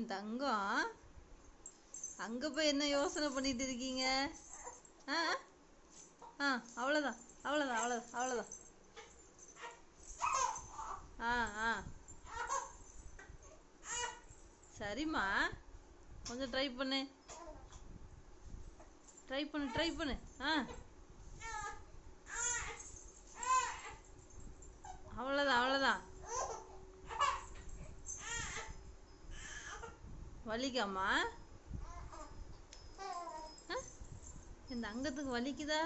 என் தங்கம் அங்கே போய் என்ன யோசனை பண்ணிட்டு இருக்கீங்க? ஆ ஆ அவ்வளோதான் அவ்வளோதான் அவ்வளோதான் அவ்வளோதான். ஆ ஆ சரிம்மா, கொஞ்சம் ட்ரை பண்ணு ட்ரை பண்ணு ட்ரை பண்ணு. ஆ அவ்வளோதான் அவ்வளோதான். வலிக்காமா? இந்த அங்கத்துக்கு வலிக்குதா?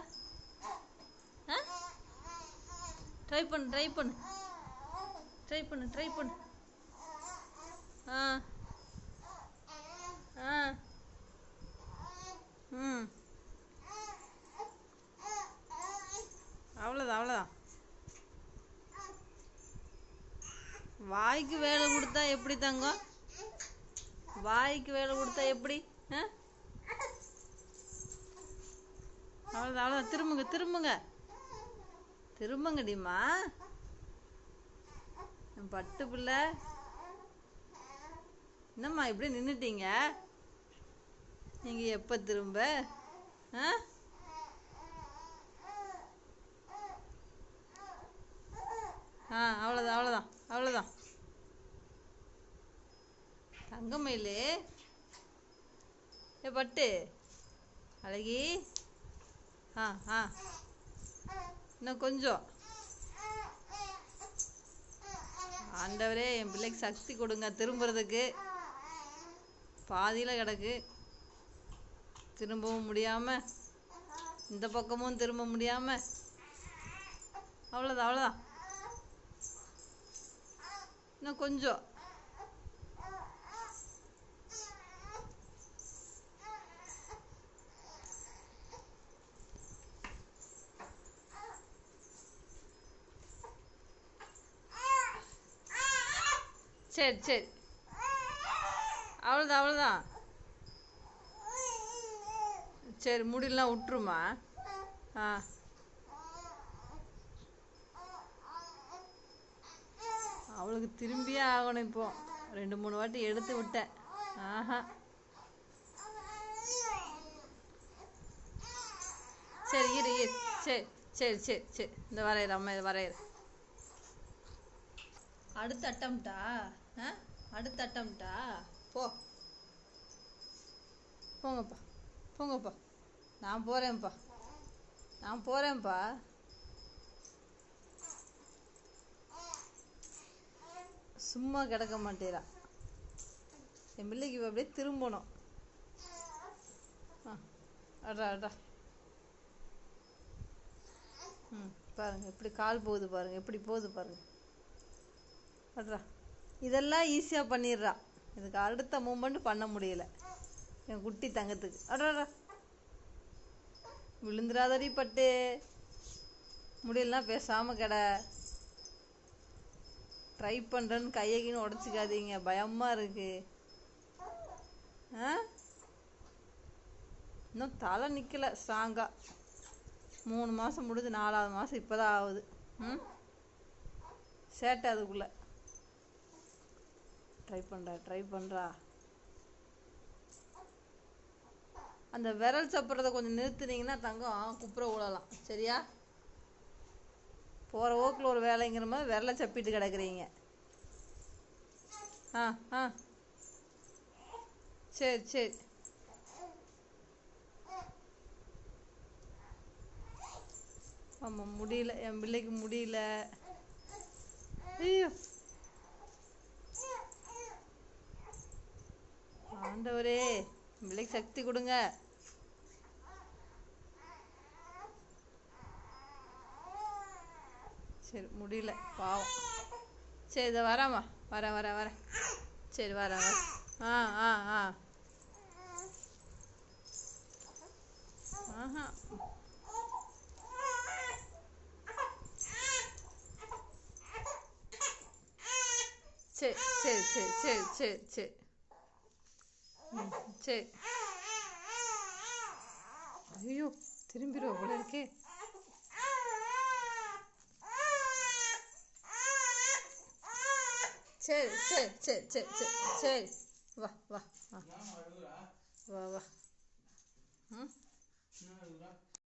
ஆ ட்ரை பண்ணு ட்ரை பண்ணு ட்ரை பண்ணு ட்ரை பண்ணு. ஆ ஆ ம் அவ்வளோதான் அவ்வளோதான். வாய்க்கு வேலை கொடுத்தா எப்படி தங்கம்? வாய்க்கு வேலை கொடுத்தா எப்படி? ஆ அவ்வளோதான் அவ்வளோதான். திரும்புங்க திரும்புங்க திரும்புங்கடிம்மா. பட்டு பிள்ளை என்னம்மா இப்படி நின்றுட்டீங்க? நீங்கள் எப்போ திரும்ப? ஆ ஆ அவ்வளோதான் அவ்வளோதான் அவ்வளோதான். தங்கமயிலு ஏ பட்டு அழகி. ஆ ஆ இன்னும் கொஞ்சம். ஆண்டவரே, என் பிள்ளைக்கு சக்தி கொடுங்க திரும்புறதுக்கு. பாதியில் கிடக்கு, திரும்பவும் முடியாமல், இந்த பக்கமும் திரும்ப முடியாமல். அவ்வளோதான் அவ்வளோதான். இன்னும் கொஞ்சம். சரி சரி அவ்வளோதான் அவ்வளோதான். சரி முடியலாம் விட்டுருமா. ஆ அவளுக்கு திரும்பியே ஆகணும். இப்போ 2-3 வாட்டி எடுத்து விட்டேன். ஆஹா சரி இரு இரு. சரி சரி சரி சரி இந்த வரையிற அம்மா, இது வரையிற. அடுத்த அட்டம்ப்டா? ஆ அடுத்த அட்டம்ப்டா? போ போங்கப்பா போங்கப்பா. நான் போகிறேன்ப்பா நான் போகிறேன்ப்பா. சும்மா கிடக்க மாட்டேறா என் பிள்ளைக்கு. அப்படியே திரும்பணும். ஆ அட்ரா அட்ரா. ம் பாருங்கள் எப்படி கால் போகுது பாருங்கள், எப்படி போகுது பாருங்கள். அட்ரா. இதெல்லாம் ஈஸியாக பண்ணிடுறா. இதுக்கு அடுத்த மூமெண்ட் பண்ண முடியல என் குட்டி தங்கத்துக்கு. அட்ரா விழுந்துராதடி பட்டு. முடியலன்னா பேசாமல் கிட. ட்ரை பண்ணுறேன்னு கையகின்னு உடச்சிக்காதீங்க, பயமாக இருக்கு. ஆ இன்னும் தலை நிற்கலை ஸ்ட்ராங்காக. 3 மாதம் முடிஞ்சு 4வது மாதம் இப்போ தான் ஆகுது. ம் சேட்டை அதுக்குள்ளே. ட்ரை பண்ணுறா. அந்த விரல் சப்புறதை கொஞ்சம் நிறுத்துனீங்கன்னா தங்கம் குப்புற விழலாம். சரியா? போகிற ஓக்கில் ஒரு வேலைங்கிற மாதிரி விரலை சப்பிட்டு கிடக்குறீங்க. ஆ ஆ சரி சரி. ஆமாம் முடியல, என் பிள்ளைக்கு முடியல. ஐயோ ஆண்டவரே, என் பிள்ளைக்கு சக்தி கொடுங்க. சரி முடியல பாவம். சரி இதை வரேம்மா, வரேன் வரேன் வரேன். சரி வரேன் வரேன். ஆ ஆ ஆ ஆஹா சரி சரி சரி சரி சரி சரி ம் சரி. ஐயோ திரும்பிடுவோம் போல இருக்கே. சரி சரி சரி சரி சரி சரி வா வா வா வா வா ம்